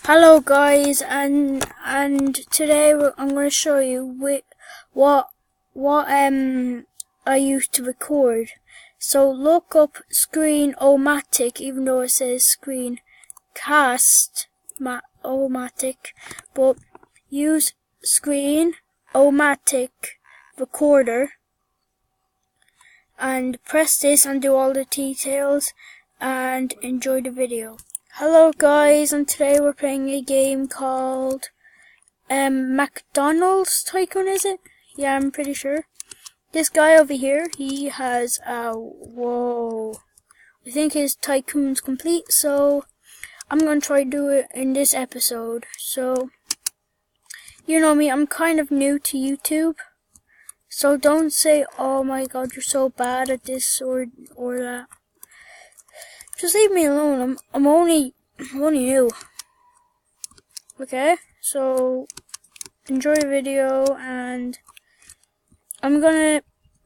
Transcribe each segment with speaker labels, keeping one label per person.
Speaker 1: Hello guys, and today I'm going to show you what I use to record. So look up Screen-O-Matic, even though it says Screencast-O-Matic, but use Screen-O-Matic recorder and press this and do all the details and enjoy the video. Hello guys, and today we're playing a game called McDonald's Tycoon, is it? Yeah, I'm pretty sure. This guy over here, he has whoa. I think his tycoon's complete, so I'm gonna try to do it in this episode. So, you know me, I'm kind of new to YouTube. So don't say, oh my god, you're so bad at this or that. Just leave me alone. I'm only new. Okay, so enjoy the video, and I'm gonna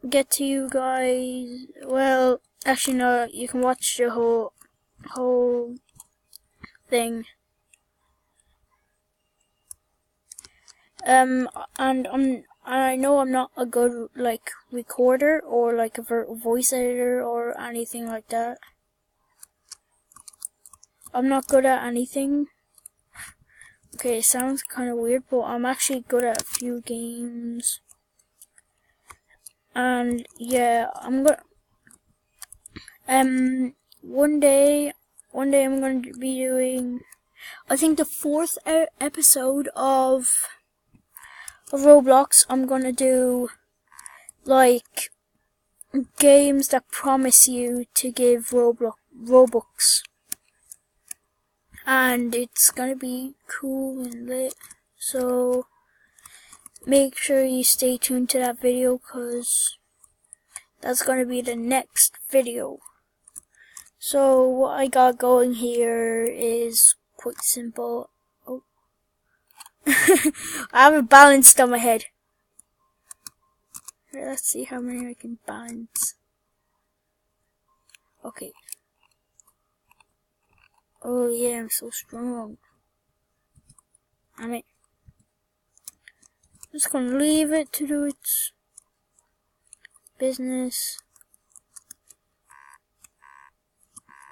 Speaker 1: get to you guys. Well, actually no, you can watch the whole thing. And I know I'm not a good recorder or a voice editor or anything like that. I'm not good at anything. Okay, it sounds kind of weird, but I'm actually good at a few games. And yeah, I'm gonna one day I'm going to be doing, I think, the 4th episode of Roblox. I'm gonna do games that promise you to give Robux. And it's gonna be cool and lit, so make sure you stay tuned to that video, cause that's gonna be the next video. So what I got going here is quite simple. Oh. I have it balanced on my head. Right, let's see how many I can balance. Okay. Oh yeah, I'm so strong. I'm just gonna leave it to do its business.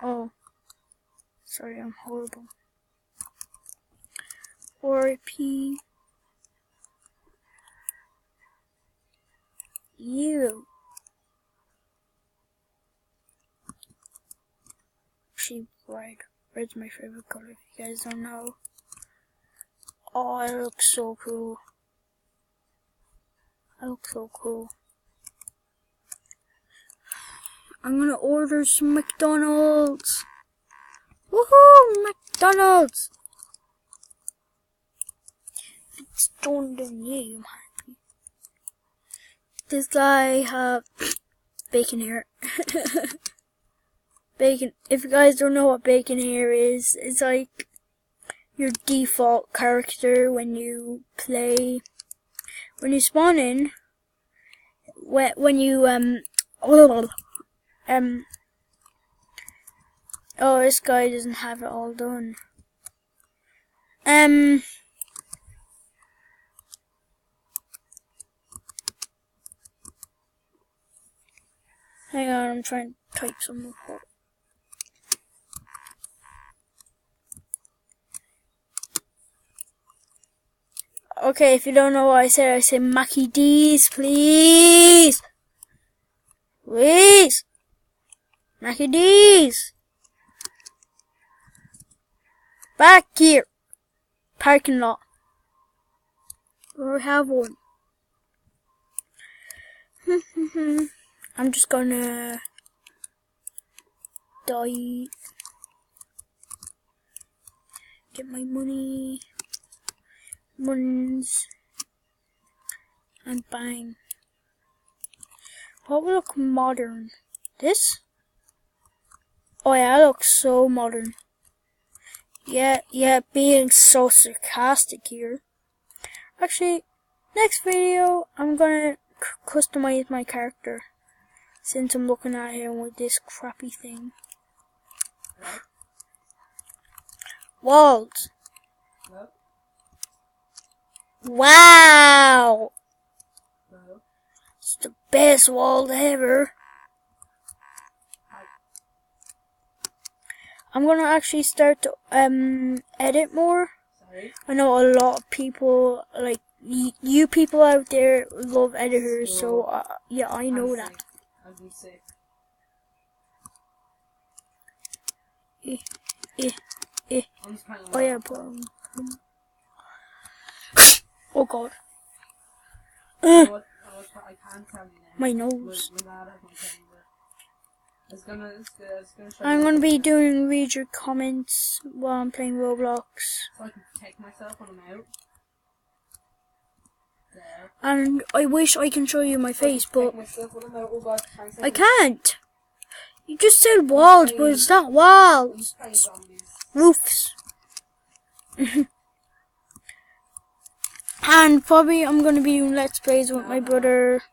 Speaker 1: Oh, sorry, I'm horrible. R.I.P. You. She red. Red's my favorite color, if you guys don't know. Oh, it looks so cool. I look so cool. I'm gonna order some McDonald's. Woohoo! McDonald's! It's done, then yeah, I'm happy. This guy have bacon hair. Bacon. If you guys don't know what bacon hair is, it's like your default character when you play. When you spawn in, when you oh, this guy doesn't have it all done. Hang on, I'm trying to type some more. Okay, if you don't know what I said Mackie D's, please! Please! Mackie D's! Back here! Parking lot. Or I have one. I'm just gonna die. Get my money. Runs and bang. What will look modern? This? Oh yeah, that looks so modern. Yeah, being so sarcastic here. Actually, next video I'm gonna customize my character, since I'm looking at him with this crappy thing. Walls. Wow!
Speaker 2: Bro.
Speaker 1: It's the best wall ever. I'm gonna actually start to edit more.
Speaker 2: Sorry?
Speaker 1: I know a lot of people, like you people out there, love editors, so yeah, I know that.
Speaker 2: I'm sick. I'm just trying to
Speaker 1: Oh yeah, oh god.
Speaker 2: I can't tell you now.
Speaker 1: My nose.
Speaker 2: My dad, I can tell you that. It's gonna show
Speaker 1: I'm
Speaker 2: you
Speaker 1: gonna be
Speaker 2: something.
Speaker 1: doing read your comments while I'm playing Roblox.
Speaker 2: So I can protect myself when I'm out. There.
Speaker 1: And I wish I can show you my face, but
Speaker 2: Oh God,
Speaker 1: I can't. You just said walls, but it's not walls. Roofs. And probably I'm gonna be doing let's plays with my brother.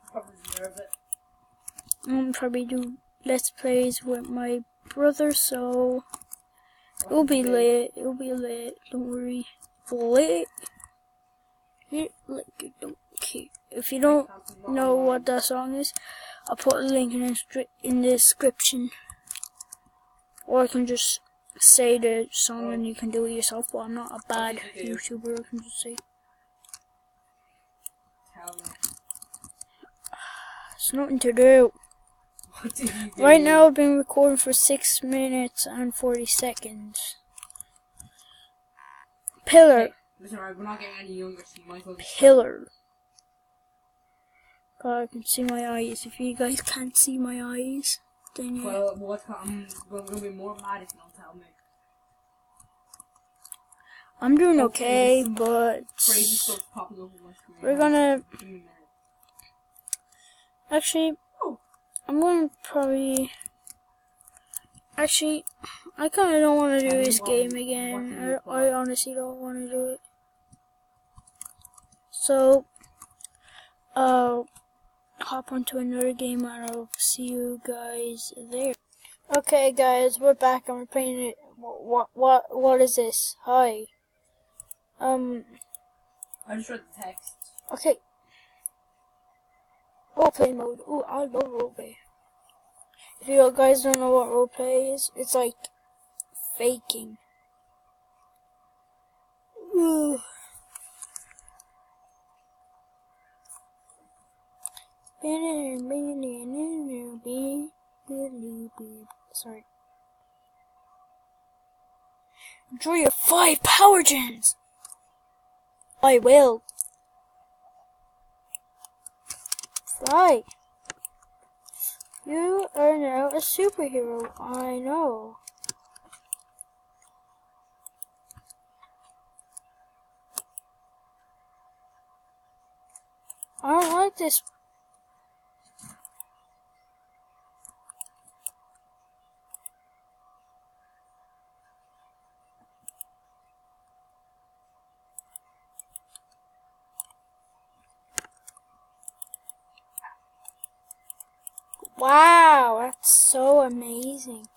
Speaker 1: I'm probably do let's plays with my brother, so it'll be lit. It'll be lit. Don't worry. Lit. Like you don't care. If you don't know what that song is, I'll put a link in the description, or I can just say the song and you can do it yourself. But I'm not a bad YouTuber. I can just say. It's nothing to do.
Speaker 2: What did you do?
Speaker 1: Right now I've been recording for 6 minutes and 40 seconds. Pillar.
Speaker 2: Hey, listen, right, we're not getting any younger, so you might as well just
Speaker 1: Pillar. God, I can see my eyes. If you guys can't see my eyes, then yeah.
Speaker 2: Well, I'm gonna be more mad if you don't tell me.
Speaker 1: I'm doing okay, but
Speaker 2: Crazy stuff popping up on my screen.
Speaker 1: we're gonna
Speaker 2: Give me a minute.
Speaker 1: actually. I'm gonna probably. Actually, I kind of don't want to do this game again. I honestly don't want to do it. So, I'll hop onto another game and I'll see you guys there. Okay, guys, we're back and we're playing it. What is this? Hi.
Speaker 2: I just read the text.
Speaker 1: Okay. Roleplay mode. Ooh, I love roleplay. If you guys don't know what roleplay is, it's like faking. Ooh. Sorry. Enjoy your 5 power gens. I will. Fly. You are now a superhero. I know. I don't like this. Wow, that's so amazing.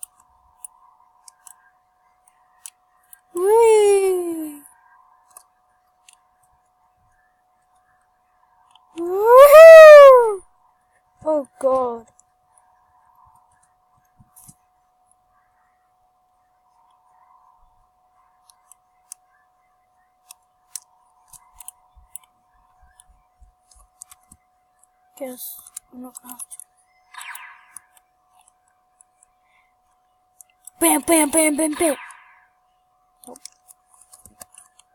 Speaker 1: Whee! Woohoo! Oh God. Guess I'm not gonna have to. Bam, bam, bam, bam, bam. Nope.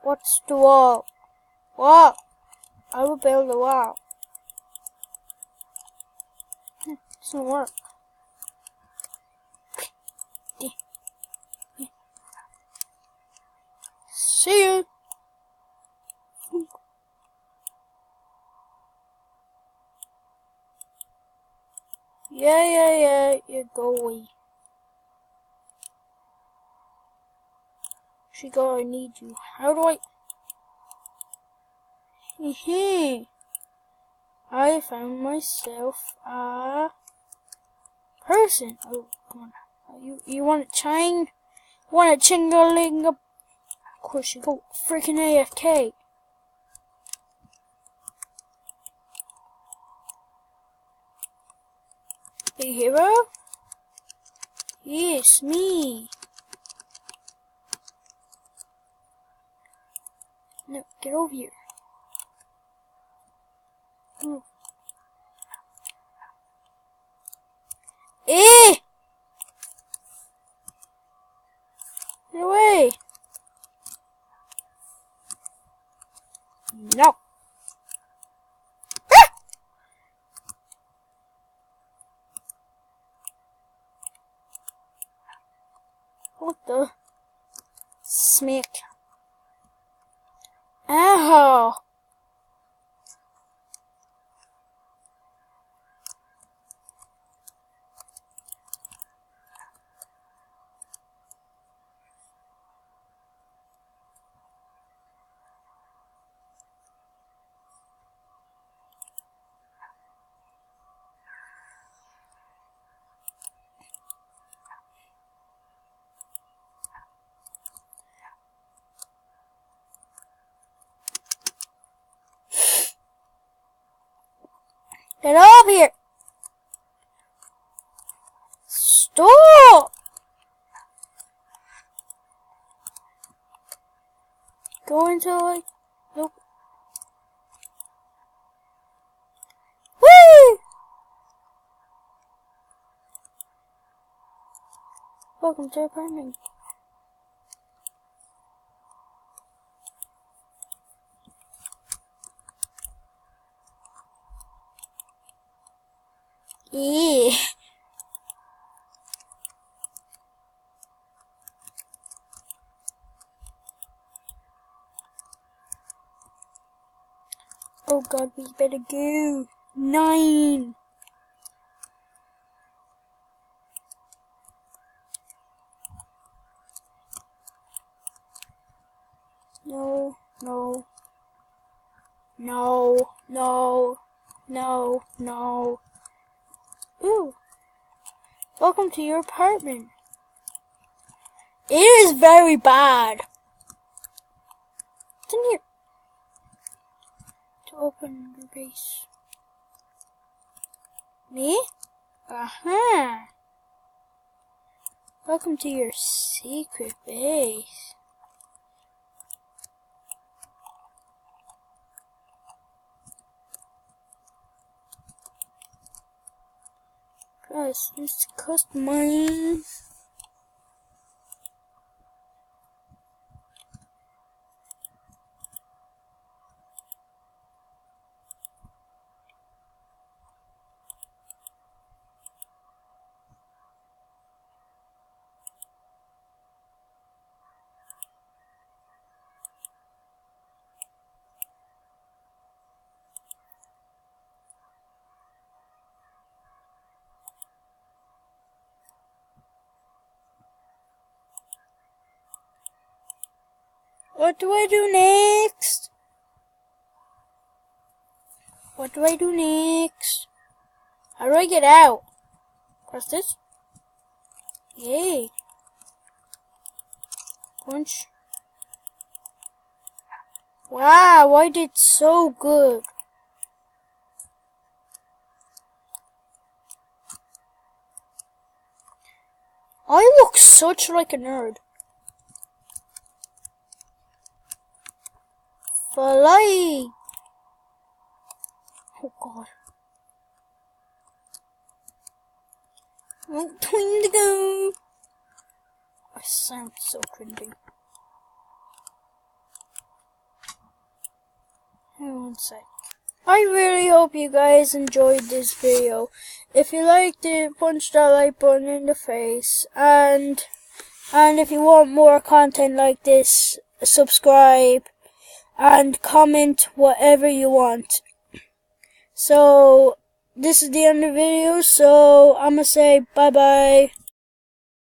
Speaker 1: What's the wall? What? I will build a wall. Doesn't work. See you. Yeah, you go away. Shigo, I need you. How do I? I found myself a person. Oh, come on. You want a chain? Want a chingaling? Of course you go freaking AFK. Hey, hero? Yes, me. No, get over here. Oh. Eh! Get away! No. Ah! What the? Smack. Ow! Get over here! Stop! Go into like, nope. Woo! Welcome to apartment. Yeah. Oh god, we better go. 9. No, no. No, no, no, no. Ooh. Welcome to your apartment. It is very bad. What's in here? To open the base. Me? Uh-huh. Welcome to your secret base. Guys, this cost money. What do I do next? What do I do next? How do I get out? Press this? Yay. Punch. Wow, I did so good. I look such like a nerd. Fly. Oh god. I'm trying to go. I sound so cringy. Hang on one sec. I really hope you guys enjoyed this video. If you liked it, punch that like button in the face. And if you want more content like this, subscribe and comment whatever you want. So, this is the end of the video, so I'm gonna say bye bye.